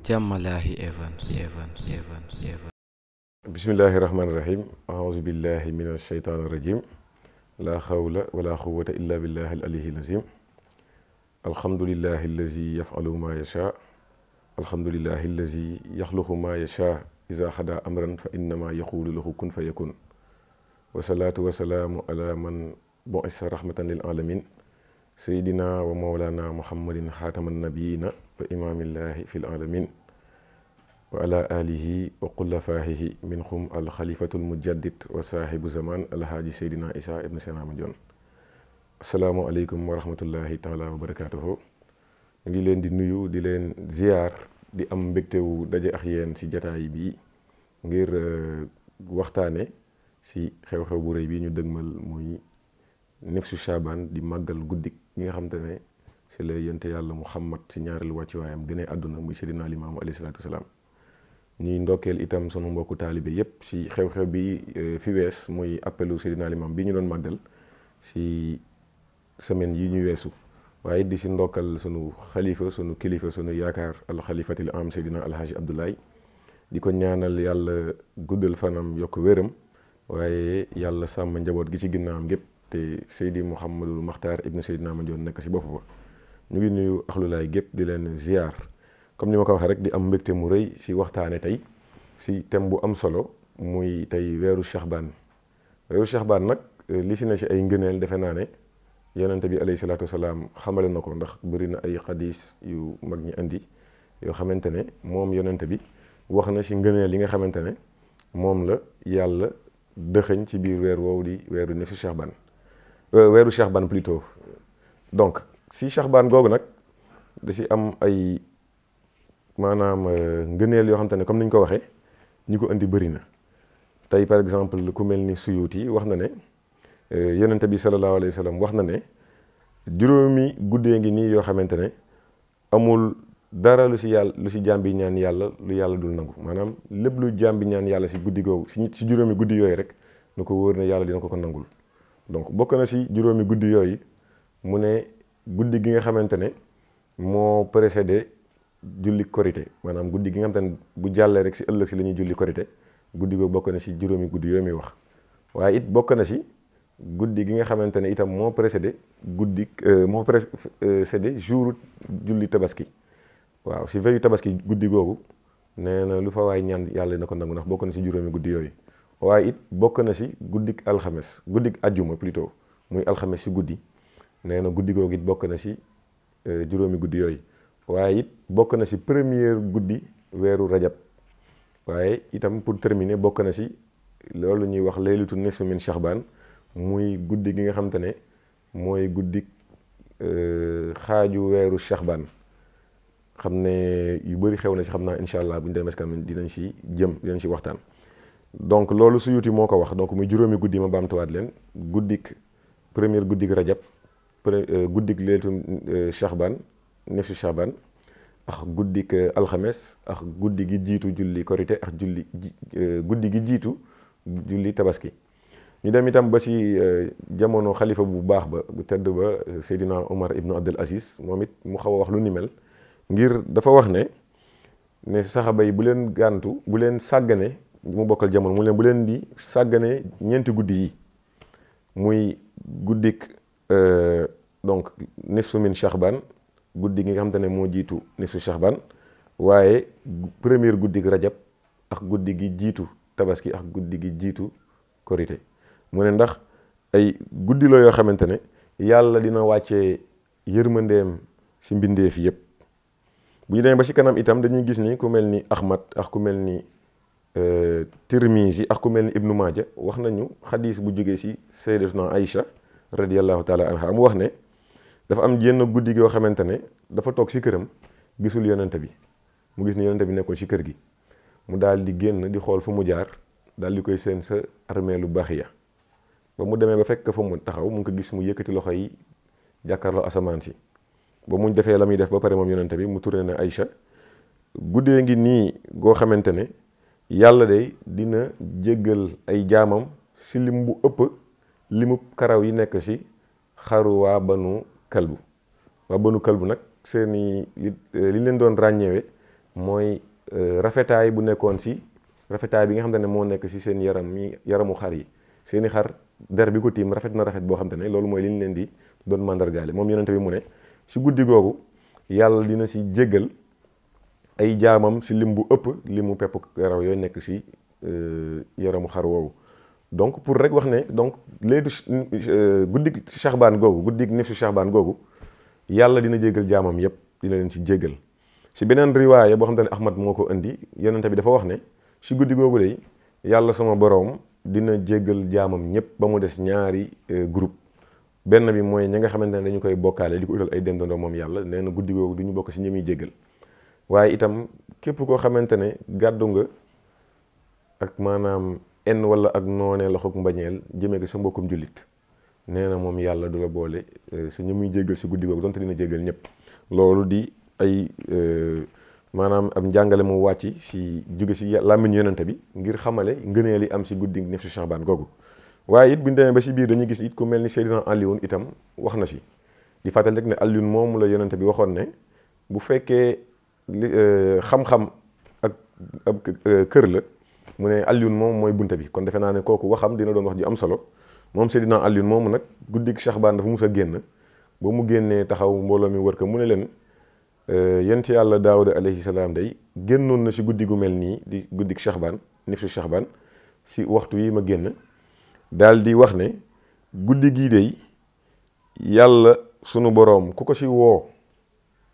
Jamalahi Evans. bismillahi rahmaani rahim aouzu billahi min asheytaani rajim laa xawla wala quwata illa billahi al alihi lazim alhamdulillahi allazi yafalu ma yasha alhamdulillahi allazi yaxluqu ma yasha iza xada amran fa innama yaqulu lahu kun fa yakun wasalaatu wasalaamu ala man bu'isa rahmatan lil alamin seydina wa mawlana muhammadin xaataman nabiyina wa imaamillahi fil alamin wa ala alihi wa xulafaahihi minhum alxalifatul mujaddid wa saahibu zaman alhaaji seydina isa ibn Seena Mandione. asalaamu aleykum wa rahmatullahi taala wa barakaatuhu. ñu ngi leen di nuyu di leen ziyaar di am mbégtewu daje ak yéen ci jataay bi ngir waxtaane ci xew-xew bu rëy bi ñu dëgmal muy nifsu Chaban di màggal guddik gi nga xam te ne ci la yonent yàlla Muhammad ci ñaareelu wàccuwaayam gënee àdduna muy seydina limaamu alayhi salaatu wasalaam. ñuy ndokkeel itam sunu mbokku taalibe yépp ci xew-xew bi fi wees muy appelu seydina limaam bi ñu doon màggal ci semaine yi ñu weesu waaye di ci ndokkal sunu xalifa sunu kilifa sunu yaakaar alxalifatil am seydina alhaji Abdoulaye di ko ñaanal yàlla guddal fanam yokk wéram waaye yàlla sàmm njaboot gi ci ginnaawam gépp te seydi Mouhamadul Makhtar ibnu seydina Mandione nekk ci bopp ba ñu ngi nuyu axlulaay gépp di leen ziar comme ni ma ko waxee rek di am mbégte mu rëy ci waxtaane tey ci thème bu am solo muy tey weeru Chaban nag li ci ne ci ay ngëneel defe naa ne yonente bi alayhi salaatu wasalaam xamale na ko ndax bëri na ay xadis yu mag ñi indi yoo xamante ne moom yonente bi wax na ci ngëneel yi nga xamante ne moom la yàlla dëxëñ ci biir weer woowu di weeru ne ci weeru Chaban plutôt. donc ci Chaban googu nag da ci am ay maanaam ngëneel yoo xamante ne comme ni ñu ko waxee ñi ko indi bëri na tey par exemple ku mel ni Suyuti wax na ne yonente bi sallallahu alayhi wa sallam wax na ne juróomi guddee ngi nii yoo xamante ne amul dara lu ci jaam bi ñaan yàlla lu yàlla dul nangu maanaam lépp lu jaam bi ñaan yàlla ci guddi googu ci juróomi guddi yooyu rek nu ko wóor ne yàlla dina ko nangul. donc bokk na ci juróomi guddi yooyu mu ne guddi gi nga xamante ne moo précédé julli korité maanaam guddi gi nga xamante ne bu jàllee rek ci ëllëg ci la ñuy julli korité guddi googu bokk na ci juróomi guddi yooyu muy wax waaye it bokk na ci guddi gi nga xamante ne itam moo précédé jour julli tabaski waaw ci veillu tabaski guddi googu nee na lu fa waay ñaan yàlla na ko nangu ndax bokk na ci juróomi guddi yooyu waaye it bokk na ci guddik alxames guddik ajjuma plutôt muy alxames ci guddi nee na guddi googu it bokk na ci juróomi guddi yooyu waaye it bokk na ci première guddi weeru rajab waaye itam pour terminer bokk na ci loolu ñuy wax laylatu nisfu min Chaban muy guddi gi nga xam te ne mooy guddi xaaju weeru Chaban xam ne yu bëri xew na ci xam naa incha allah bu ñu demee kanam dinañ ci waxtaan. donc loolu Suyuti moo ko wax donc muy juróomi guddi ma baamtuwaat leen guddik première guddik rajab guddik laylatu Chaban nisfu Chaban ak guddik alxames ak guddi gi jiitu julli korité ak guddi gi jiitu julli tabaski. ñu dem itam ba ci jamono xalifa bu baax ba bu tedd ba Seydina Omar ibnu Abdul Aziz moom it mu xaw a wax lu ni mel ngir dafa wax ne saxaba yi bu leen sàggane mu bokkal jamono mu leen bu leen di sàggane ñeenti guddi yi muy guddik donc nisfu min Chaban guddi gi nga xamante ne moo jiitu nisfu Chaban waaye première guddik rajab ak guddi gi jiitu tabaski ak guddi gi jiitu korité mu ne ndax ay guddi la yoo xamante ne yàlla dina wàccee yërmandeem ci mbindeef yépp bu ñu demee ba ci kanam itam dañuy gis ni ku mel ni Ahmad ak ku mel ni Tirmizi ak ku mel ni Ibnu Maaja wax nañu xadis bu jógee ci sayyidatuna Aïcha radiyallahu taala anha mu wax ne dafa am jenn guddi yoo xamante ne dafa toog ci këram gisul yonente bi mu gis ni yonente bi nekkul ci kër gi mu daal di génn di xool fu mu jaar daal di koy seen sa armée lu Baxiya ba mu demee ba fekk fa mu taxaw mu ngi ko gis mu yëkkati loxo yi jàkkaarloo asamaan si ba mu defee la muy def ba pare moom yonente bi mu turé ne Aïcha guddee ngi nii goo xamante ne yàlla de dina jéggal ay jaamam ci lim bu ëpp limu karaw yi nekk ci xaru waa banu kalbu nag seeni li leen doon ràññeewe mooy rafetaay bu nekkoon si rafetaay bi nga xamante ne moo nekk si seen yaramu xar yi seeni xar der bi ko tiim rafet na rafet boo xamante ne loolu mooy li ñu leen di doon mandargaale moom yonente bi mu ne si guddi googu yàlla dina si jéggal ay jaamam si lim bu ëpp limu pepp karaw yooyu nekk si yaramu xar woowu. donc pour rek wax ne donc léegi guddik Shahbaan googu guddik nisfu Shahbaan googu yàlla dina jéggal jaamam yépp dina leen si jéggal. si beneen riwaaya boo xam te ne Ahmad moo ko indi yonente bi dafa wax ne si guddi googu de yàlla sama boroom dina jéggal jaamam ñëpp ba mu des ñaari groupe benn bi mooy ñi nga xamante ne dañu koy bokkaale di ko utal ay dendandoo moom yàlla nee na guddi googu du ñu bokk si ñi muy jéggal waaye itam képp koo xamante ne gàddu nga ak maanaam enn wala ak noonee loxoog mbañeel jëmee ko sa mbokkum jullit nee na moom yàlla du la boole si ñi muy jéggal si guddi googu donte dina jéggal ñëpp. loolu di ay maanaam am njàngale mu wàcc si jóge si làmmiñ yonente bi ngir xamale ngëneel yi am si guddi nisfu Shahbaan googu. waaye it bu ñu demee ba si biir dañuy gis it ku mel ni Seydina Alioune itam wax na si di fàttali rek ne Alioune moom la yonente bi waxoon ne bu fekkee xam-xam ak kër la mu ne Alioune moom mooy bunte bi kon defe naa ne kooku waxam dina doon wax ji am solo moom Seydina Alioune moomu nag guddi Shahbaan dafa mus a génn ba mu génnee taxaw mbooloo mi wër ko mu ne leen yent yàlla Daawuda alayhi salaam day génnoon na si guddi gu mel nii di guddi Shahbaan nisfu Shahbaan si waxtu wi ma génn daal di wax ne guddi gii day yàlla sunu boroom ku ko si woo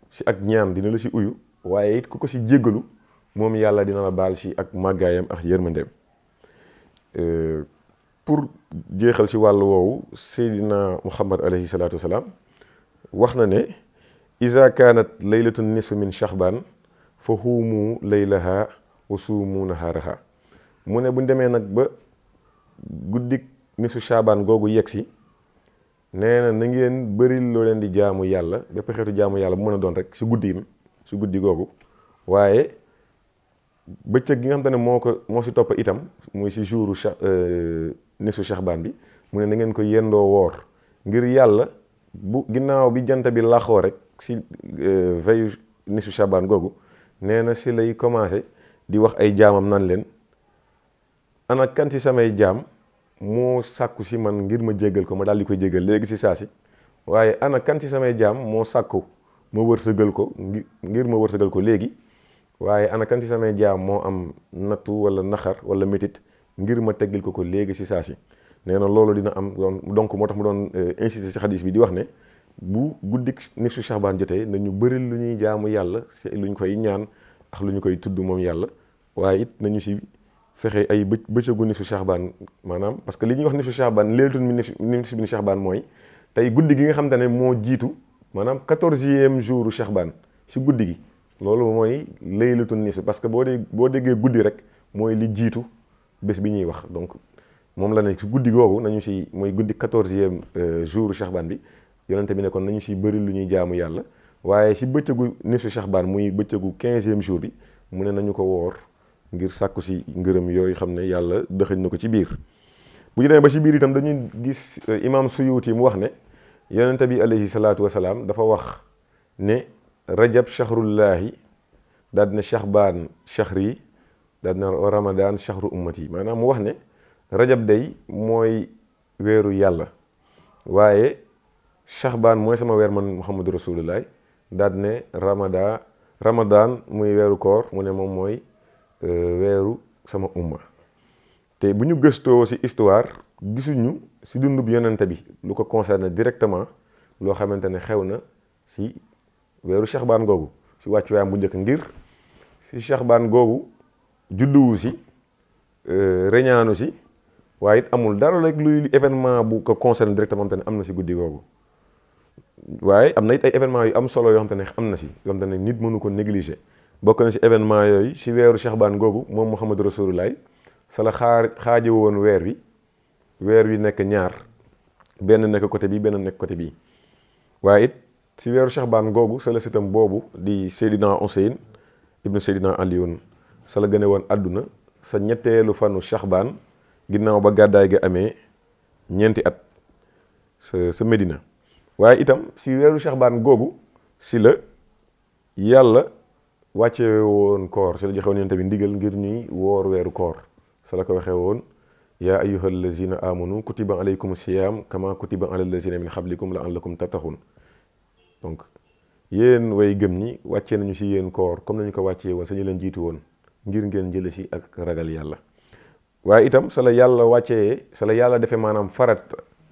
si ak ñaan dina la si uyu waaye it ku ko si jéggalu moom yàlla dina la baal si ak màggaayam ak yërmandeem. pour jeexal si wàllu woowu Seydina Muhammad alayhi salaatu wasalaam wax na ne iza kaanat laylatun nisfu min Shahbaan fa huumu laylaha wa suumu nahaaraha mu ne bu ñu demee nag ba guddik nisfu Shahbaan googu yegg si nee na ngeen bëri loo leen di jaamu yàlla bépp xeetu jaamu yàlla bu mën a doon rek si guddi googu waaye bëccëg gi nga xam ne moo si topp itam muy si jouru nisfu Shahbaan bi mu ne na ngeen ko yendoo woor ngir yàlla bu ginnaaw bi jant bi laxoo rek si veille nisfu Shahbaan googu nee na si lay commencé di wax ay jaamam nan leen ana kan si samay jaam moo sàkku si man ngir ma jéggal ko ma daal di koy jéggal léegi si saa si waaye ana kan si samay jaam moo sàkku ma wërsëgal ko ngir ma wërsëgal ko léegi waaye ana kan si samay jaam moo am nattu wala naxar wala métit ngir ma teggil ko léegi si saa si nee na loolu dina am donc moo tax mu doon insisté si xadis bi di wax ne bu guddik nisfu Shahbaan jotee nañu bëri lu ñuy jaamu yàlla si lu ñu koy ñaan ak lu ñu koy tudd moom yàlla waaye it nañu si fexe ay bëccëgu nisfu Shahbaan maanaam parce que li ñuy wax nisfu Shahbaan laylatun nisfu min Shahbaan mooy tey guddi gi nga xamante ne moo jiitu maanaam 14e jouru Shahbaan si guddi gi loolu mooy laylatun nisfu parce que boo déggee guddi rek mooy li jiitu bés bi ñuy wax donc moom la ne si guddi googu nañu si mooy guddi 14e jouru Shahbaan bi yonente bi ne kon nañu si bëri lu ñuy jaamu yàlla waaye si bëccëgu nisfu Shahbaan muy bëccëgu 15e jour bi mu ne nañu ko woor ngir sàkku si ngërëm yooyu xam ne yàlla dëxëñ na ko ci biir. bu ñu demee ba si biir itam dañuy gis imam Suyuti mu wax ne yonente bi alayhi salaatu wasalaam dafa wax ne rajab shahrullahi daal dina Shahbaan shahri daal dina Ramadan shahru ummati maanaam mu wax ne rajab day mooy weeru yàlla waaye Shahbaan mooy sama weer man Muhammadu Rasulullah daal ne Ramadan muy weeru koor mu ne moom mooy weeru sama umma te bu ñu gëstoo ci histoire gisuñu ci dundub yonente bi lu ko concerne directement loo xamante ne xew na ci weeru Shahbaan googu ci wàccuwaayam bu njëkk ngir ci Shahbaan googu judduwu ci reñaanu ci waaye it amul dara rek luy événement bu ko concerne directement te ne am na ci guddi googu waaye am na it ay événement yu am solo yoo xam te ne am na ci yoo xam te ne nit mënu ko négliger bokk na ci événement yooyu ci weeru Shahbaan googu moom Muhammadu Rasulullah sa la xaaje woon weer wi nekk ñaar benn nekk côté bi benn nekk côté bii waaye it ci weeru Shahbaan googu sa la sëtam boobu di Seydina Huseyn ibnu Seydina Aliyun sa la gëne woon àdduna sa ñetteelu fanu Shahbaan ginnaaw ba gàddaay ga amee ñeenti at sa Medina waaye itam ci weeru Shahbaan googu ci la yàlla wàcce woon koor si la joxe woon yonent bi ndigal ngir ñuy woor weeru koor sa la ko waxee woon yaa ayyuhal lazina amanu kutiba alaykum siyam kama kutiba alal lazina min qablikum la'allakum tattaqun. donc yéen way gëm ñi wàccee nañu si yéen koor comme nañu ko wàccee woon sa ñu leen jiitu woon ngir ngeen jële si ak ragal yàlla. waaye itam sa la yàlla wàccee sa la yàlla defee maanaam farat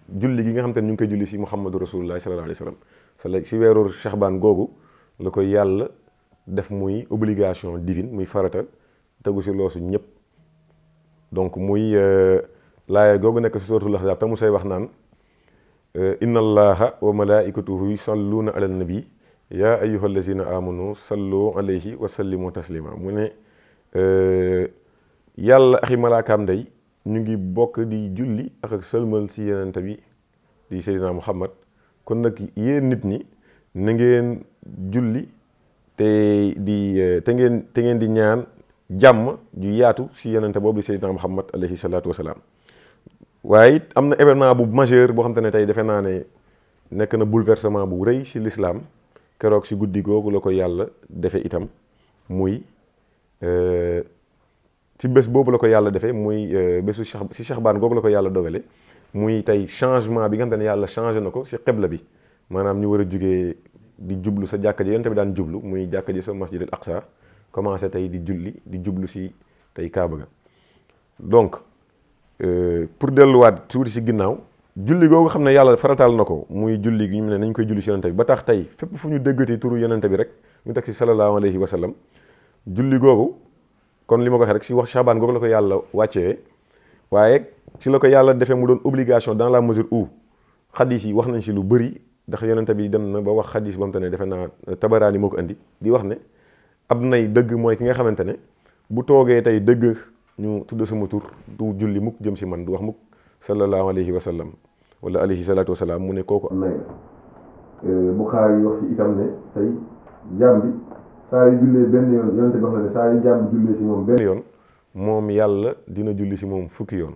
julli gi nga xam te ne ñu ngi koy julli si muhammadu rasulullah sallallahu alayhi wa sallam sa la si weeru Shahbaan googu la ko yàlla def muy obligation divine muy farata tegu si loosu ñëpp. donc muy laaya googu nekk si suratul ahzab te mu say wax naan inna allaha wa malaikatuhu yusalluna ala nabi ya ayyuhal lazina amanu sallu alayhi wa sallimu taslima. mu ne yàlla ak i malaakaam day ñu ngi bokk di julli ak sëlmal si yenente bi di seydina muhammad. kon nag yéen nit ñi na ngeen julli te ngeen di ñaan jàmm ju yaatu si yenente boobu di seydina muhammad alayhi salaatu wasalaam. waaye it am na événement bu majeur boo xam te ne tey defe naa ne nekk na bouleversement bu rëy si l'islam keroog si guddi googu la ko yàlla defe itam muy ci bés boobu la ko yàlla defee muy bésu si Shahbaan googu la ko yàlla dogale muy tey changement bi nga xam ne yàlla changé na ko si xibla bi maanaam ñu war a jugee di jublu sa jàkka ji yonent bi daan jublu muy jàkka ji sa masjid al aqsa commencé tey di jublu si tey kaaba ga. donc pour delluwaat tuuti si ginnaaw julli googu xam ne yàlla farataal na ko muy julli gi ñu ne nañ koy julli si yonent bi ba tax tey fépp fu ñu déggati turu yonent bi rek ñu teg si sallallahu alayhi wa sallam julli googu kon li ma ko waxee rek si wax Shahbaan googu la ko yàlla wàccee. waaye si la ko yàlla defee mu doon obligation dans la mesure où xadis yi wax nañ si lu bëri ndax yonente bi dem na ba wax xadis ba mu te ne defe naa Tabaraani moo ko indi di wax ne ab nay dëgg mooy ki nga xamante ne bu toogee tey dëgg ñu tudd sama tur du julli mukk jëm si man du wax mukk sallallahu alayhi wa sallam wala alayhi salaatu wa salaam mu ne kooku am nay Buxaari yi wax si itam ne tey jaam bi saa yu jullee benn yoon yonente bi wax na ne saa yu jaam bi jullee si moom benn yoon moom yàlla dina julli si moom fukki yoon.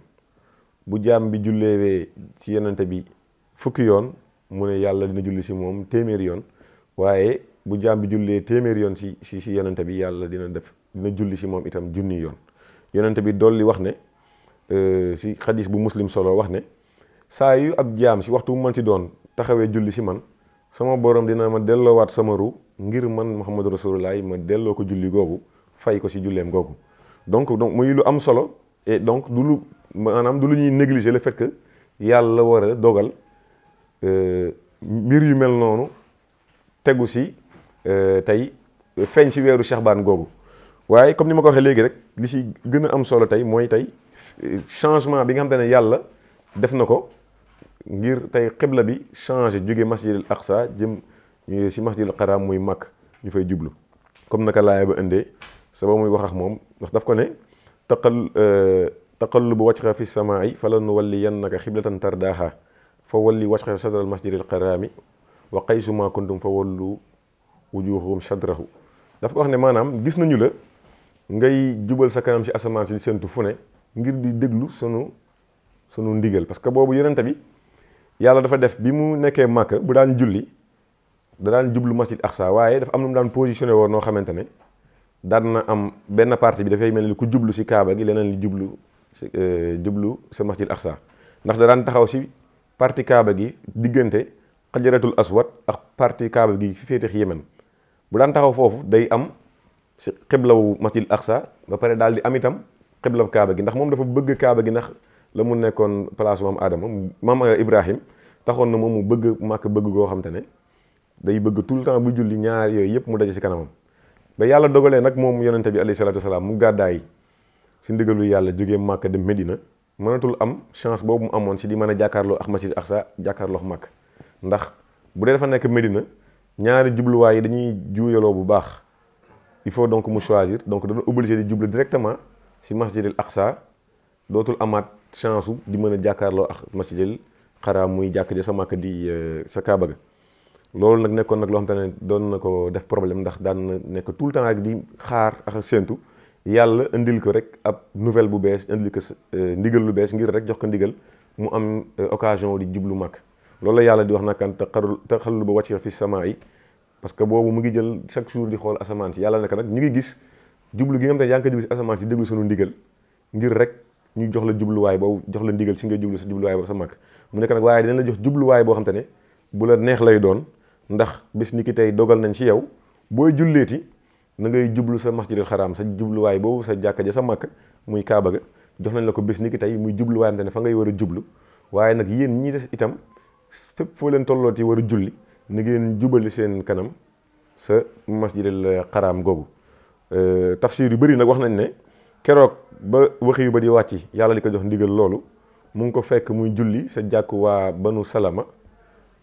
bu jaam bi julleewee ci yonente bi fukki yoon mu ne yàlla dina julli si moom téeméeri yoon. waaye bu jaam bi jullee téeméeri yoon si yonente bi yàlla dina julli si moom itam junni yoon. yonente bi dolli wax ne si xadis bu muslim solo wax ne saa yu ab jaam si waxtu mu mën si doon taxawee julli si man sama borom dina ma delloowaat sama ru ngir man muhammadu rasulullah ma delloo ko julli googu fay ko si julleem googu. donc muy lu am solo et donc du lu ñuy négliger le fait que yàlla war a dogal mbir yu mel noonu tegu si tey feeñ si weeru Shahbaan googu. waaye comme ni ma ko waxee léegi rek li si gën a am solo tey mooy tey changement bi nga xam ne yàlla def na ko ngir tey xibla bi changé jóge masjidil aqsa jëm si masjidil haram muy mag ñu fay jublu comme naka laaya ba indee sa ba muy wax ak moom ndax daf ko ne taqallubu wajhika fi samaa'i falanuwalliyannaka xiblatan tardaaha fa walli wajhaka shadral masjidil harami wa haysu ma kuntum fa wallu wujuhahum shadrahu. daf ko wax ne maanaam gis nañu la ngay jubal sa kanam si asamaan si di séntu fu ne ngir di déglu sunu ndigal parce que boobu yonente bi yàlla dafa def bi mu nekkee Màkka bu daan julli da daan jublu masjid aqsa waaye dafa am nu mu daan positionné woon noo xamante ne daan na am benn partie bi dafay mel ni ku jublu si kaaba gi leneen li jublu sa masjid aqsa ndax da daan taxaw si partie kaaba gi diggante xajaratul aswad ak partie kaaba gi fi féetex Yemen bu daan taxaw foofu day am si xiblawu masjid aqsa ba pare daal di am itam xiblaw kaaba gi ndax moom dafa bëgg kaaba gi ndax la mu nekkoon place maam Adama maam Ibrahim taxoon na moom mu bëgg Màkka bëgg goo xam te ne day bëgg tout le temps bu julli ñaar yooyu yëpp mu daje si kanamam. ba yàlla dogalee nag moom yonente bi alayhi salaatu wasalaam mu gàddaay si ndigalu yàlla jógee Màkka dem Medina mënatul am chance boobu mu amoon si di mën a jàkkaarloo ak masjid aqsa jàkkaarloo Màkka ndax bu dee dafa nekk Medina ñaari jubluwaay yi dañuy juuyaloo bu baax il faut donc mu choisir donc dana obligé di jublu directement si masjidil aqsa dootul amaat chance u di mën a jàkkaarloo ak masjidil haram muy jàkk ja sa Màkka di sa Kaaba ga. loolu nag nekkoon nag loo xam te ne doon na ko def problème ndax daan na nekk tout le temps rek di xaar ak séentu yàlla indil ko rek ab nouvelle bu bees indil ko ndigal lu bees ngir rek jox ko ndigal mu am occasion di jublu Màkka. loolu la yàlla di wax nag kan taxalluba wajhika fi samaa'i parce que boobu mu ngi jël chaque jour di xool asamaan si yàlla nekk nag ñu ngi gis jublu gi nga xam ne yaa ngi koy jublu si asamaan si déglu sunu ndigal ngir rek ñu jox la jubluwaay boobu jox la ndigal si nga jublu sa jubluwaay boobu sa mag mu nekk nag waaye dina la jox jubluwaay boo xam te ne bu la neex lay doon ndax bis ni ki tey dogal nañ ci yow booy julleeti na ngay jublu sa masjidil xaraam sa jubluwaay boobu sa jàkka ja sa màkk muy kaaba ga jox nañ la ko bis ni ki tey muy jubluwaayam te ne fa ngay war a jublu waaye nag yéen ñi des itam fépp foo leen tollooti war a julli ni ngeen jubali seen kanam sa masjidil xaraam googu tafsir yu bëri nag wax nañ ne keroog ba waxi yu ba di wàcc yàlla di ko jox ndigal loolu mu ngi ko fekk muy julli sa jàkku waa banu salama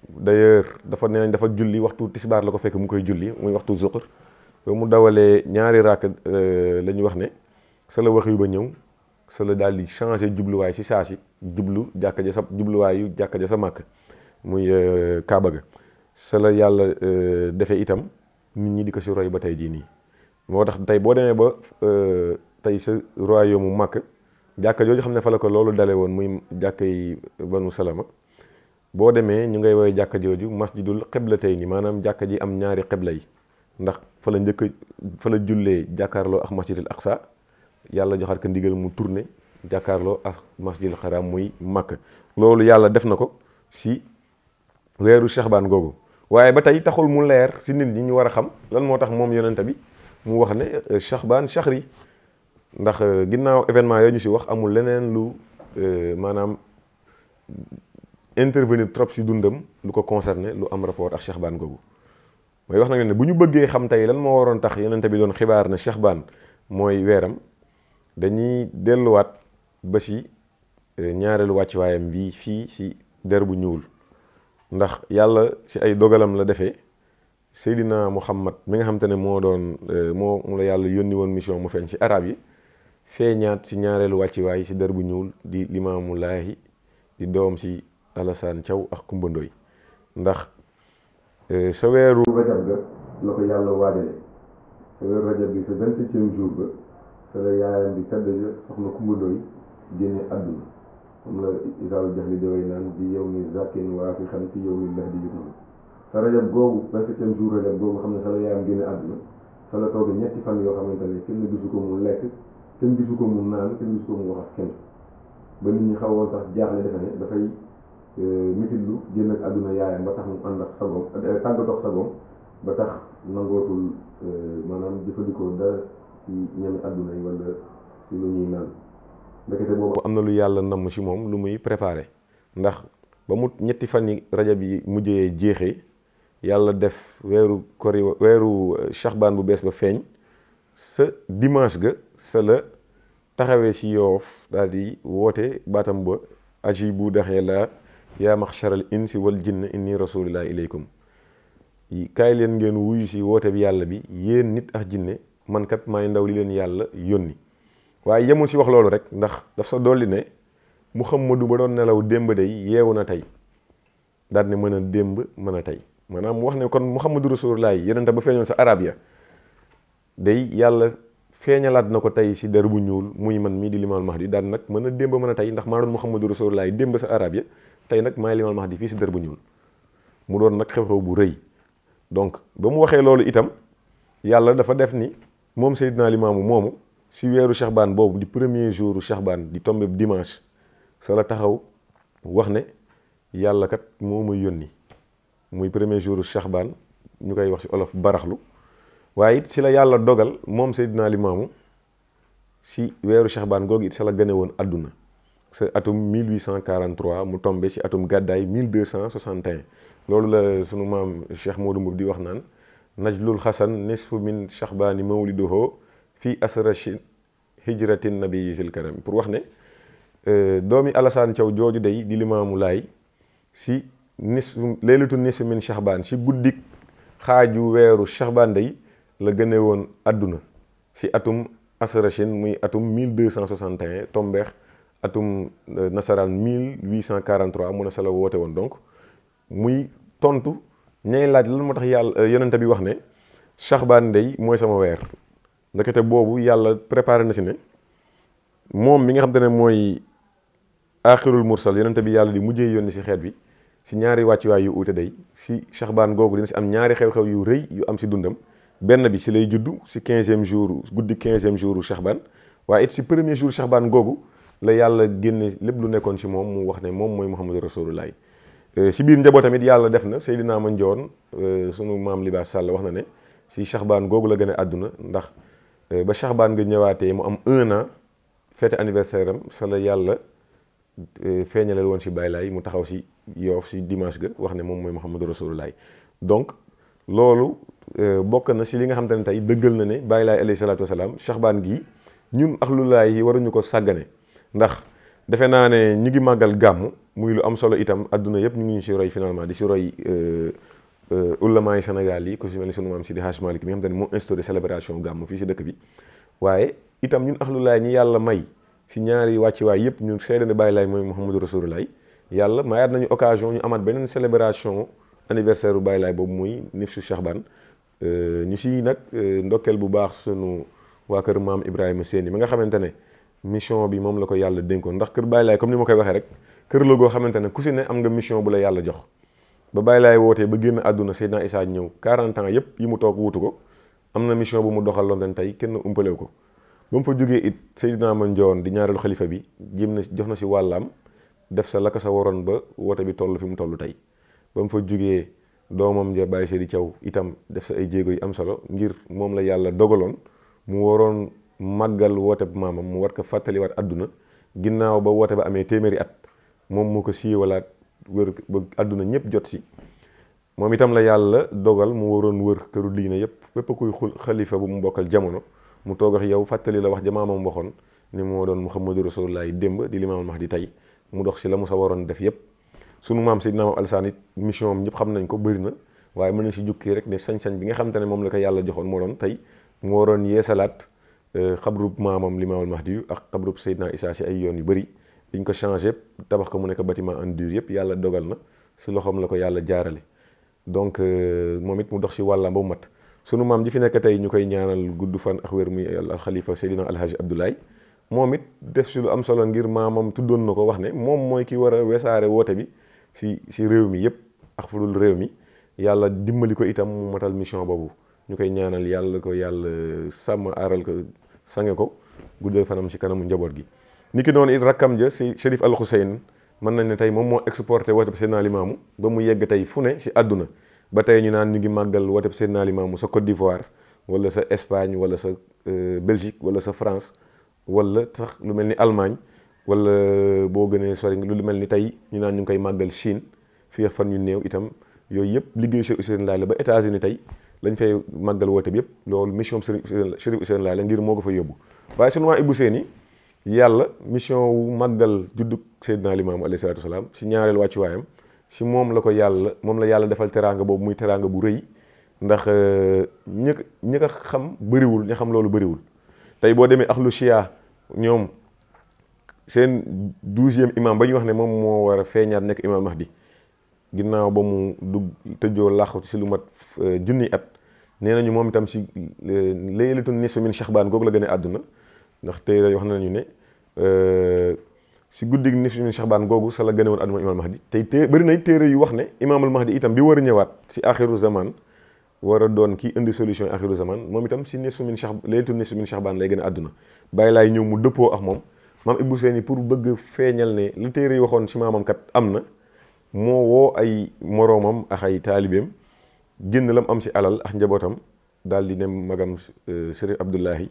d'ailleurs dafa nee nañ dafa julli waxtu tisbaar la ko fekk mu koy julli muy waxtu zuqr ba mu dawalee ñaari raak la ñu wax ne sa la waxi yu ba ñëw sa la daal di changé jubluwaay si saa si jublu jàkka ja sa jubluwaayu jàkka ja sa màkk muy kaaba ga sa la yàlla defee itam nit ñi di ko si roy ba tey jii nii moo tax tey boo demee ba tey sa royaume mu màkk jàkka jooju xam ne fa la ko loolu dale woon muy jàkka yi banu salama boo demee ñu ngay woowee jàkka jooju masjidul xiblatayni maanaam jàkka ji am ñaari xibla yi ndax fa la njëkk fa la jullee jàkkaarloo ak masjidil aqsa yàlla joxaat ko ndigal mu tourné jàkkaarloo ak masjidil xaram muy màkk loolu yàlla def na ko si weeru Shahbaan googu waaye ba tey taxul mu leer si nit ñi ñu war a xam lan moo tax moom yonente bi mu wax ne Shahbaan shahri ndax ginnaaw événement yooyu ñu si wax amul leneen lu maanaam intervenir trop si dundam lu ko concerné lu am rapport ak Shahbaan googu mooy wax nag ne bu ñu bëggee xam tey lan moo waroon tax yonente bi doon xibaar ne Shahbaan mooy weeram dañuy delluwaat ba si ñaareelu wàccuwaayam bii fii si der bu ñuul ndax yàlla si ay dogalam la defee Seydina Muhammad mi nga xam te ne moo doon moo la yàlla yónni woon mission mu feeñ si arab yi feeñaat si ñaareelu wàccuwaay si der bu ñuul di Limaamu Laahi di doom si Alassane Thiaw ak Kumba Ndoy ndax sa weeru rajab ga la ko yàlla waajale sa weeru rajab bi sa 27e jour ba sa la yaayam bi tedd ja soxna Kumba Ndoy génne àdduna moom la isaalu jaxli daway naan bi yow mi zakin waa fi xam fi yow mi lax di yut sa rajab googu 27e jour rajab googu xam ne sa la yaayam génne àdduna sa la tooge ñetti fan yoo xamante ne kenn gisu ko mu lekk kenn gisu ko mu naan kenn gisu ko mu wax ak kenn ba nit ñi xawoon sax jaaxle defe ne dafay mititlu génn ak àdduna yaayam ba tax mu ànd ak sagoom tàggatoog sagoom ba tax nangootul maanaam jëfandikoo dara ci ñami àdduna yi wala ci lu ñuy naan ndekete boobu am na lu yàlla namm ci moom lu muy préparé ndax ba mu ñetti fan yi rajab yi mujjee jeexee yàlla def weeru Shahbaan bu bees ba feeñ sa dimanche ga sa la taxawee ci Yoof daal di woote baatam ba ajibu daxee la yaa maxcharal insi wal jinn inni rasulillahi ilaykum kaay leen ngeen wuyu ci woote bi yàlla bi yéen nit ak jinne man kat maay ndaw li leen yàlla yónni waaye yemul ci wax loolu rek ndax daf sa dolli ne Muhammadu ba doon nelaw démb day yeewu na tey daal ne mën a démb mën a tey maanaam mu wax ne kon Muhammadu rasulullahi yonente ba feeñoon sa arab ya day yàlla feeñalaat na ko tey ci der bu ñuul muy man mii di Limaamul Mahdi daal nag mën a démb mën a tey ndax maa doon Muhammadu rasulullahi démb sa arab ya tey nag maay Limaamul Mahdi fii ci der bu ñuul mu doon nag xew-xew bu rëy donc ba mu waxee loolu itam yàlla dafa def ni moom Seydina Limaamu moomu ci weeru Shahbaan boobu di premier jour Shahbaan di tombé dimanche sa la taxaw wax ne yàlla kat moo ma yónni muy premier jour Shahbaan ñu koy wax ci olof baraxlu waaye it ci la yàlla dogal moom Seydina Limaamu ci weeru Shahbaan googu it sa la gane woon àdduna sa atum 1843 mu tombé ci atum gàddaay 1261 loolu la sunu maam Cheikh Modou Mboub di wax naan najlul xasan nisfu min Shahbaani mawliduhu fii asrashi hijratin nabi zil karam pour wax ne doomi Alassane Thiaw jooju day di Limaamu Laay ci leylatu nisfu min Shahbaan ci guddik xaaju weeru Shahbaan day la gëne woon àdduna ci atum asrachin muy atum 1261 tombeex atum nasaraan 1843 mu ne sa la woote woon donc muy tontu ñay laaj lan moo tax yàlla yonente bi wax ne Shahbaan day mooy sama weer ndekete boobu yàlla préparé na ci ne moom mi nga xam te ne mooy aaxirul mursal yonente bi yàlla di mujjee yónni ci xeet bi si ñaari wàccuwaay yu uute day si Chaxbaan googu dina si am ñaari xew-xew yu rëy yu am si dundam. benn bi si lay juddu si 15e jour guddi 15e jour Chaxbaan waaye it si premier jour Chaxbaan googu la yàlla génne lépp lu nekkoon si moom mu wax ne moom mooy Muhammadu Rasulullah. si biir njaboot tamit yàlla def na Seydina Mandione sunu maam Libaas Sall wax na ne si Chaxbaan googu la gën a àdduna ndax ba Chaxbaan nga ñëwaatee mu am 1 an fête anniversaire am sa la yàlla feeñalal woon si Baye Laye mu taxaw si Yoof si dimanche ga wax ne moom mooy Muhammadu Rasulullah. donc loolu bokk na si li nga xamante ne tey dëggal na ne Baye Laye alayhi salaatu wasalaam Chaxbaan gii ñun ahlu laay yi waruñu ko sàggane ndax defe naa ne ñi ngi màggal gàmm muy lu am solo itam adduna yëpp ñu ngi ñu si roy finalement di si roy ulama yi Sénégal yi ku si mel ni sunu maam Sidi Hadj Malick mi nga xamante ne moo instauré célébration gàmm fii si dëkk bi waaye itam ñun ahlu laay ñi yàlla may si ñaari wàcciwaay yëpp ñu seede ne Baye Laye mooy Muhammadu Rasulullah yàlla mayaat nañu occasion ñu amaat beneen célébration anniversaire bu Baye Laye boobu muy nifsu Chaxbaan ñu si nag ndokkeel bu baax sunu waa kër maam Ibrahima Séni mi nga xamante ne mission bi moom la ko yàlla dénkoon ndax kër Baye Laye comme ni ma koy waxee rek kër la goo xamante ne ku si ne am nga mission bu la yàlla jox ba Baye Laye wootee ba génn àdduna Seydina Issa ñëw 40 ans yëpp yi mu toog wutu ko am na mission bu mu doxaloon den tey kenn umpalew ko ba mu fa jógee it Seydina Mandione di ñaareelu xalifa bi jéem na jox na si wàllaam def sa la ko sa waroon ba woote bi toll fi mu toll tey ba mu fa jógee doomam ja Baye Seydi Thiaw itam def sa ay jéego yu am solo ngir moom la yàlla dogaloon mu waroon màggal woote bu maamam mu war ko fàttaliwaat àdduna ginnaaw ba woote ba amee téeméeri at moom moo ko siiwalaat wër ba àdduna ñëpp jot si moom itam la yàlla dogal mu waroon wër këru diine yëpp fépp kuy xalifa bu mu bokkal jamono mu toog ak yow fàttali la wax ja maamam waxoon ni moo doon Muhammadu Rasulullah démb di Limaamul Mahdi tey mu dox si la mu sa waroon def yëpp sunu maam Seydina Maam Alassane it mission am ñëpp xam nañ ko bëri na waaye mën nañ si jukki rek ne sañ-sañ bi nga xamante ne moom la ko yàlla joxoon moo doon tey mu waroon yeesalaat xabrub maamam Limaamul Mahdi yu ak xabrub Seydina Issa si ay yoon yu bëri diñ ko changé tabax ko mu nekk bâtiment en dur yëpp yàlla dogal na si loxoom la ko yàlla jaarale donc moom it mu dox si wàllam ba mu mat sunu maam ji fi nekk tey ñu koy ñaanal gudd fan ak wér muy al xalifa Seydina Alhaji Abdoulaye moom it def si lu am solo ngir maamam tuddoon na ko wax ne moom mooy ki war a wesaare woote bi si réew mi yëpp ak fu dul réew mi yàlla dimbali ko itam mu matal mission boobu ñu koy ñaanal yàlla ko yàlla sàmm aaral ko sange ko guddal fanam si kanamu njaboot gi. ni ki noonu it rakkam ja si Chérif Al Hussein mën nañ ne tey moom moo exporté woote bi Seydina Limaamu ba mu yegg tey fu ne si àdduna ba tey ñu naan ñu ngi màggal woote bi Seydina Limaamu sa Côte d'Ivoire wala sa Espagne wala sa Belgique wala sa France wala sax lu mel ni Allemagne wala boo gënee sori lu mel ni tey ñu naan ñu ngi koy màggal Chine fii fan yu néew itam yooyu yëpp liggéeyu Chérif Ousseynou Laye la ba États-Unis tey lañ fay màggal woote bi yëpp loolu mission Chérif Ousseynou Laye la ngir moo ko fa yóbbu waaye sunu waa Ibou Seyni yàlla mission wu màggal juddug Seydina Limaamu alayhi salaatu wasalaam si ñaareel wàccuwaayam si moom la ko yàlla moom la yàlla defal teraanga boobu muy teraanga bu rëy ndax ñi ko xam bëriwul ña xam loolu bëriwul tey boo demee axlu chia ñoom seen 12e imam ba ñu wax ne moom moo war a feeñaat nekk imam Mahdi ginnaaw ba mu dugg tëjoo làqu si lu mat junni at nee nañu moom itam si laylatun nisfi min Chaxbaan googu la gën a àdduna ndax téere wax nañu ne si guddi nisfi min Chaxbaan googu sa la gën a woon àdduna imam Mahdi tey bëri nay téere yu wax ne imaamul Mahdi itam bi war a ñëwaat si axiru zaman war a doon kii indi solution axiru zaman moom itam si nisfi min laylatun nisfi min Chaxbaan lay gën a àdduna Baye Laye ñëw mu dëppoo ak moom maam Ibou Seyni pour bëgg feeñal ne li téere yi waxoon si maamam kat am na moo woo ay moroomam ak ay taalibeem génn lam am si alal ak njabootam daal di ne magam Chérif Abdoulahi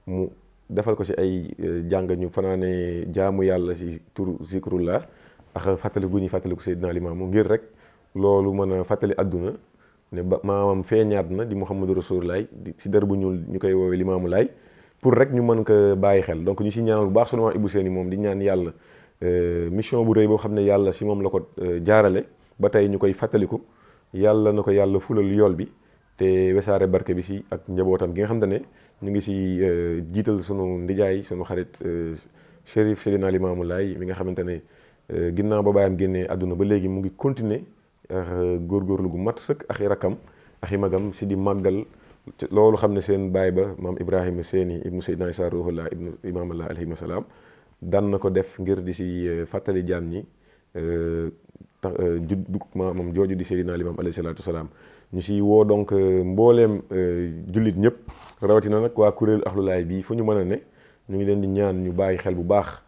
mu defal ko si ay jàng ñu fanaane jaamu yàlla si turu zikrullah ak fàttali gu ñuy fàttaliku Seydina Limaamu ngir rek loolu mën a fàttali àdduna ne ba maamam feeñaat na di Muhammadu Rasulullah si der bu ñuul ñu koy woowee Limaamu Laay pour rek ñu mën ko bàyyi xel donc ñu si ñaanal bu baax sunu Ibou Seyni moom di ñaan yàlla mission bu rëy boo xam ne yàlla si moom la ko jaarale ba tey ñu koy fàttaliku yàlla na ko yàlla fulal yool bi te wesaare barke bi si ak njabootam gi nga xam ne ñu ngi si jiital sunu ndijaay sunu xarit Chérif Seydina Limaamu Laay mi nga xamante ne ginnaaw ba baayam génnee àdduna ba léegi mu ngi continuer góorgóorlu gu mat sëkk ak i rakkam ak i magam si di màggal loolu xam ne seen baay ba maam Ibrahima Séni ibnu Seydina Issa Ruhullah ibnu Imaamallah alayhi salaam daan na ko def ngir di si fàttali jaam ñi tax juddu maamam jooju di Seydina Limaam alayhi salaatu wasalaam ñu si woo donc mbooleem jullit ñëpp rawatina nag waa kuréelu Ahlou Laye bii fu ñu mën a ne ñu ngi leen di ñaan ñu bàyyi xel bu baax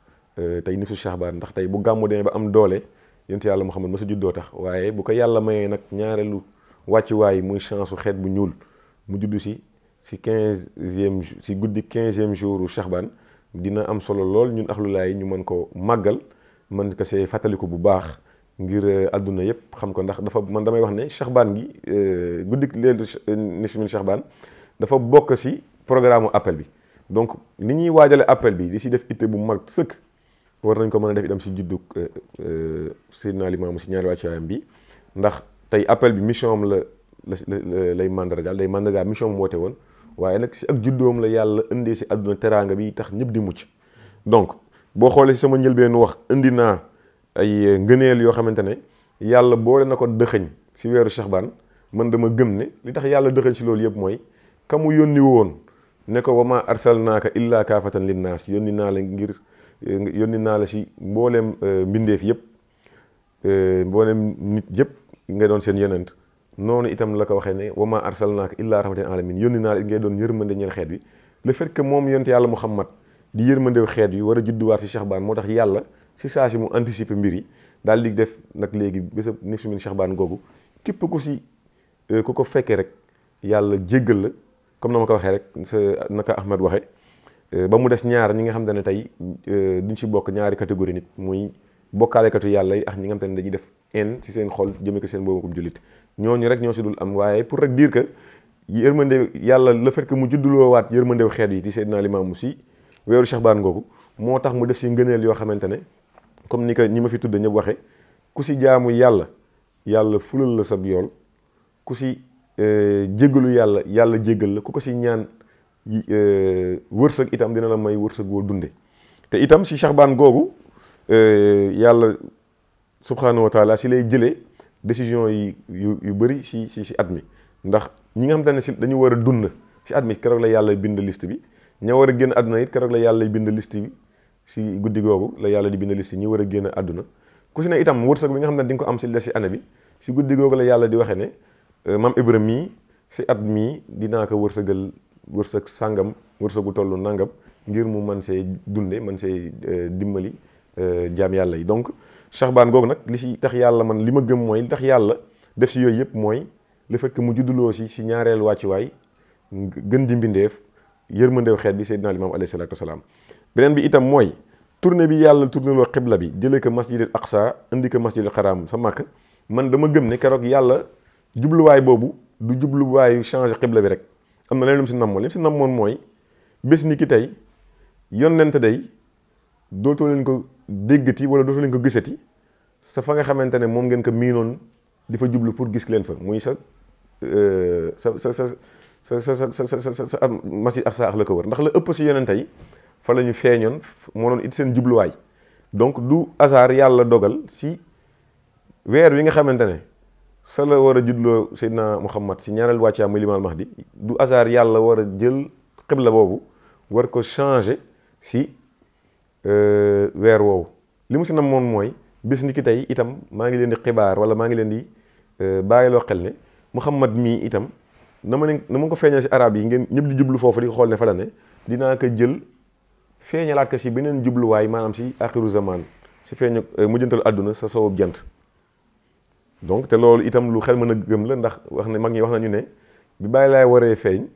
tey nisu Shahbaan ndax tey bu gàmmu demee ba am doole yonent yàlla Muhammad mësa juddoo tax waaye bu ko yàlla mayee nag ñaareelu wàccuwaay muy chance su xeet bu ñuul mu juddu si 15e si guddi 15e jour Shahbaan dina am solo lool ñun Ahlou Laye ñu mën ko màggal mën ko see fàttaliku bu baax ngir àdduna yëpp xam ko ndax dafa man damay wax ne Shahbaan gi guddi leelu nisfu min Shahbaan dafa bokk si programme appel bi donc li ñuy waajale appel bi di si def itte bu mag sëkk war nañ ko mën a def itam si juddug Seydina Limaamu si ñaari wàccuwaayam bi ndax tey appel bi mission am lay mandargaal day mandargaal mission am woote woon waaye nag si ak juddoom la yàlla indee si àdduna teraanga bi tax ñëpp di mucc donc boo xoolee si sama njëlbeenu wax indi naa ay ngëneel yoo xamante ne yàlla boole na ko dëxëñ si weeru Shahbaan man dama gëm ne li tax yàlla dëxëñ si loolu yëpp mooy ka mu yónni woon ne ko wama arsalnaaka illaa kaafatan linnaas yónni naa la ngir yónni naa la si mbooleem mbindeef yëpp mbooleem nit yëpp nga doon seen yonent noonu itam la ko waxee ne wama arsalnaaka illaa rahmatan alamin yónni naa la ngay doon yërmande ñeel xeet wi le fait que moom yonent yàlla Muhammad di yërmandew xeet wi war a judduwaat si Shahbaan moo tax yàlla si saa si mu anticiper mbir yi daal di def nag léegi bésab nisfu min Shahbaan googu képp ku si ku ko fekkee rek yàlla jéggal la comme na ma ko waxee rek sa naka Ahmed waxee ba mu des ñaar ñi nga xam ne tey duñ si bokk ñaari catégorie nit muy bokkaalekatu yàlla yi ak ñi nga xam ne dañuy def haine si seen xol jëme ko seen boobu jullit ñooñu rek ñoo si dul am waaye pour rek dire que yërmande yàlla le fait que mu judduloo waat yërmandew xeet yi di Seydina Limaamu si weeru Shahbaan googu moo tax mu def si ngëneel yoo xamante ne comme ni ko ñi ma fi tudd ñëpp waxee ku si jaamu yàlla yàlla fulal la sab yool ku si jéggalu yàlla yàlla jéggal la ku ko si ñaan wërsëg itam dina la may wërsëg woo dunde te itam si Shahbaan googu yàlla subhanahu wa taala si lay jëlee décision yi yu bëri si at mi ndax ñi nga xamante ne si dañu war a dund si at mi keroog la yàlla bind liste bi ña war a génn àdduna it keroog la yàlla bind liste bi si guddi googu la yàlla di bind liste ñi war a génn àdduna ku si ne itam wërsëg bi nga xam ne di nga ko am si des si année bi si guddi googu la yàlla di waxee ne maam Ibrahima mii si at mii dinaa ko wërsëgal wërsëg sàngam wërsëgu tollu nangam ngir mu man see dunde man see dimbali jaam yàlla yi donc Shahbaan googu nag li si tax yàlla man li ma gëm mooy li tax yàlla def si yooyu yëpp mooy le fait que mu judduloo si ñaareelu wàccuwaay gën di mbindeef yërmandeew xeet bi Seydina Limaam alayhi salaatu wasalaam beneen bi itam mooy tournée bi yàlla tourné loo xibla bi jëlee ko masjidil aqsa indi ko masjidil xaraam sa Makka man dama gëm ne keroog yàlla jubluwaay boobu du jubluwaayu changé xibla bi rek am na leen lu mu si namoon li mu si namoon mooy bés ni ki tey yonent day dootoo leen ko déggati wala dootoo leen ko gisati sa fa nga xamante ne moom ngeen ko miinoon di fa jublu pour gis leen fa muy sa masjid aqsa la ko wër ndax la ëpp si yonent yi fa la ñu feeñoon moo doon it seen jubluwaay donc du hasard yàlla dogal si weer wi nga xamante ne sa la war a juddloo Seydina Muhammad si ñaareel wàccaa muy Limaam Mahdi du hasard yàlla war a jël xibla boobu war ko changer si weer woowu li mu si nam moom mooy bis ni ki tey itam maa ngi leen di xibaar wala maa ngi leen di bàyyiloo xel ne Muhammad mii itam na ma ko feeñal si arab yi ngeen ñëpp di jublu foofu di xool ne fa la ne dinaa ko jël feeñalaat ko si beneen jubluwaay maanaam si axiru zaman si feeñu mujjantalu àdduna sa sowub jant donc te loolu itam lu xel mën a gëm la ndax wax ne mag ñi wax nañu ne bi bàyyi laay waree feeñ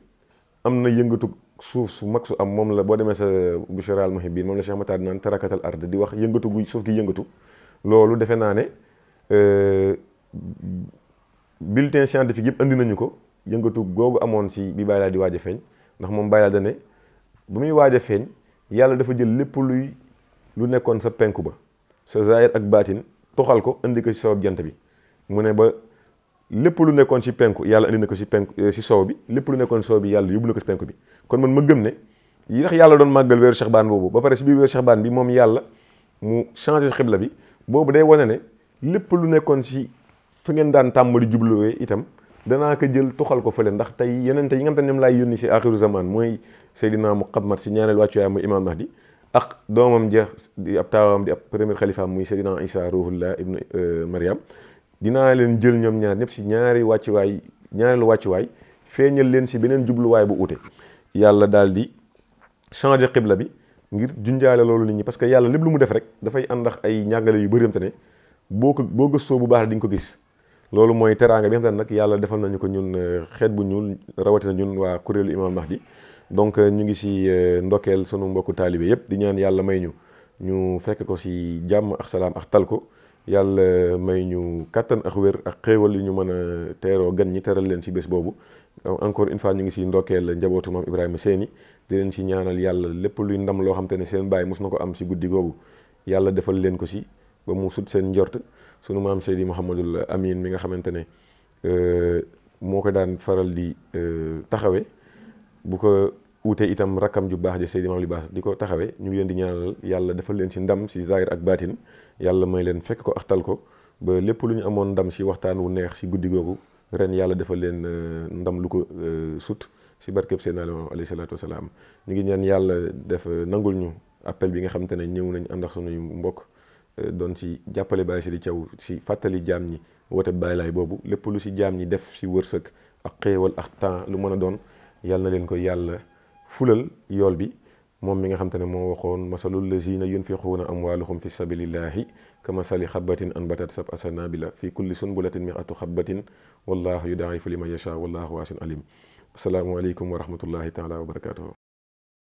am na yëngatu suuf su mag su am moom la boo demee sa Bushra al Muhibbin moom la Cheikh Matar naan tarakatal ard di wax yëngatu gu suuf gi yëngatu loolu defe naa ne bulletin scientifique yëpp andi nañu ko yëngatu googu amoon si bi bàyyi laay di waaj a feeñ ndax moom bàyyi laay da ne bu muy waaj a feeñ yàlla dafa jël lépp lu nekkoon sa penku ba sa zahir ak baatin toxal ko indi ko si sawab jant bi mu ne ba lépp lu nekkoon si penku yàlla indi na ko si penku si sow bi lépp lu nekkoon sow bi yàlla yóbbu na ko si penku bi kon man ma gëm ne yi tax yàlla doon màggal weeru Shahbaan boobu ba pare si biir weeru Shahbaan bi moom yàlla mu changé xibla bi boobu day wane ne lépp lu nekkoon si fa ngeen daan tàmbali jubluwee itam danaa ko jël toxal ko fële ndax tey yeneen yi nga xam te ne ñoom laay yónni si axiru zaman mooy Seydina Muhammad si ñaareel wàccuwaay mooy Imaam Mahdi ak doomam jeex di ab taawam di ab premier xalifaam muy Seydina Isa ruhullah ibnu Mariam dinaa leen jël ñoom ñaar ñëpp si ñaareelu wàccuwaay feeñal leen si beneen jubluwaay bu ute yàlla daal di changer xibla bi ngir junjaale loolu nit ñi parce que yàlla lépp lu mu def rek dafay ànd ak ay njàngale yu bëri te ne boo gëstoo bu baax di nga ko gis loolu mooy teraanga bi nga xam ne nag yàlla defal nañu ko ñun xeet bu ñuul rawatina ñun waa kuréelu Imam Mahdi donc ñu ngi si ndokkeel sunu mbokku taalibe yépp di ñaan yàlla may ñu fekk ko si jàmm ak salaam ak tal ko yàlla may ñu kattan ak wér ak xéewal yu ñu mën a teeroo gan ñi teral leen si bés boobu encore une fois ñu ngi si ndokkeel njabootu maam Ibrahima Séni di leen si ñaanal yàlla lépp luy ndam loo xam te ne seen baay mos na ko am si guddi googu yàlla defal leen ko si ba mu sut seen njort sunu maam Seydi Mouhamadul Amin mi nga xamante ne moo ko daan faral di taxawe bu ko uute itam rakkam ju baax ja Seydi Maam Libaas di ko taxawee ñu ngi leen di ñaanal yàlla defal leen si ndam si zahir ak baatin yàlla may leen fekk ko ak tal ko ba lépp lu ñu amoon ndam si waxtaan wu neex si guddi googu ren yàlla defal leen ndam lu ko sut si barkeb Seydina Limaamu alayhi salaatu wasalaam ñu ngi ñaan yàlla def nangul ñu appel bi nga xamante ne ñëw nañ ànd ak sunuy mbokk doon si jàppale Baye Seydi Thiaw si fàttali jaam ñi woote Baye Laay boobu lépp lu si jaam ñi def si wërsëg ak xéewal ak temps lu mën a doon yàlla na leen ko yàlla fulal yool bi moom mi nga xam te ne moo waxoon masalul lazina yunfiquuna amwaalahum fi sabilillahi kamasali xabatin anbatat sab'a sanabila fi kulli sunbulatin mi'atu xabatin wallahu yudaa'ifu liman yasha wallahu waasi'un alim asalaamualeykum wa rahmatullahi taala wa barakatuhu